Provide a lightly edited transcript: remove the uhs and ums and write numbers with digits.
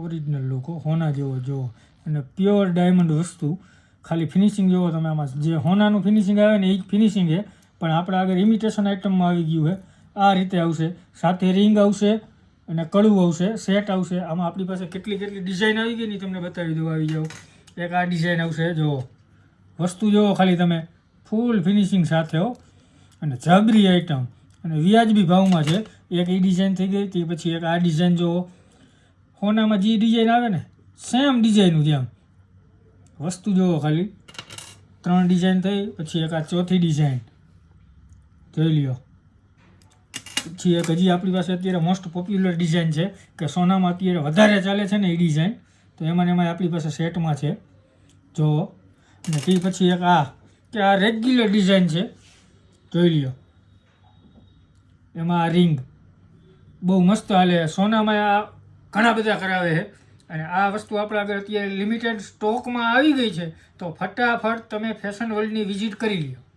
original look હોના જેવો જો અને પ્યોર ડાયમંડ વસ્તુ ખાલી ફિનિશિંગ જોવો તમે આમાં જે હોનાનું ફિનિશિંગ આવે ને એ જ ફિનિશિંગ છે પણ આપણે આગળ ઇમિટેશન આઇટમમાં આવી ગયું છે આ રીતે આવશે સાથે રિંગ આવશે અને કડું આવશે સેટ આવશે આમાં આપણી પાસે કેટલી ડિઝાઇન આવી ગઈ ને તમને બતાવી દઉં આવી જાઓ એક આ ડિઝાઇન આવશે જુઓ વસ્તુ જોવો ખાલી તમે ફૂલ ફિનિશિંગ સાથે હો અને જબરી આઇટમ અને વ્યાજબી ભાવમાં છે એક એ ડિઝાઇન થઈ ગઈ તે પછી એક આ ડિઝાઇન જોવો હોનામાં જે ડિઝાઇન આવે ને સેમ ડિઝાઇનનું જેમ વસ્તુ જોવો ખાલી 3 ડિઝાઇન થઈ પછી એક આ ચોથી ડિઝાઇન જોઈ લ્યો પછી એક હજી આપણી પાસે અત્યારે મોસ્ટ પોપ્યુલર ડિઝાઇન છે કે સોનામાં અત્યારે વધારે ચાલે છે ને એ ડિઝાઇન તો એમાં આપણી પાસે સેટમાં છે જોવો અને તે પછી એક આ કે આ રેગ્યુલર ડિઝાઇન છે જોઈ લ્યો એમાં આ રિંગ બહુ મસ્ત હાલે સોનામાં આ ઘણા બધા કરાવે છે અને આ વસ્તુ આપણા આગળ અત્યારે લિમિટેડ સ્ટોકમાં આવી ગઈ છે તો ફટાફટ તમે ફેશન વર્લ્ડની વિઝિટ કરી લ્યો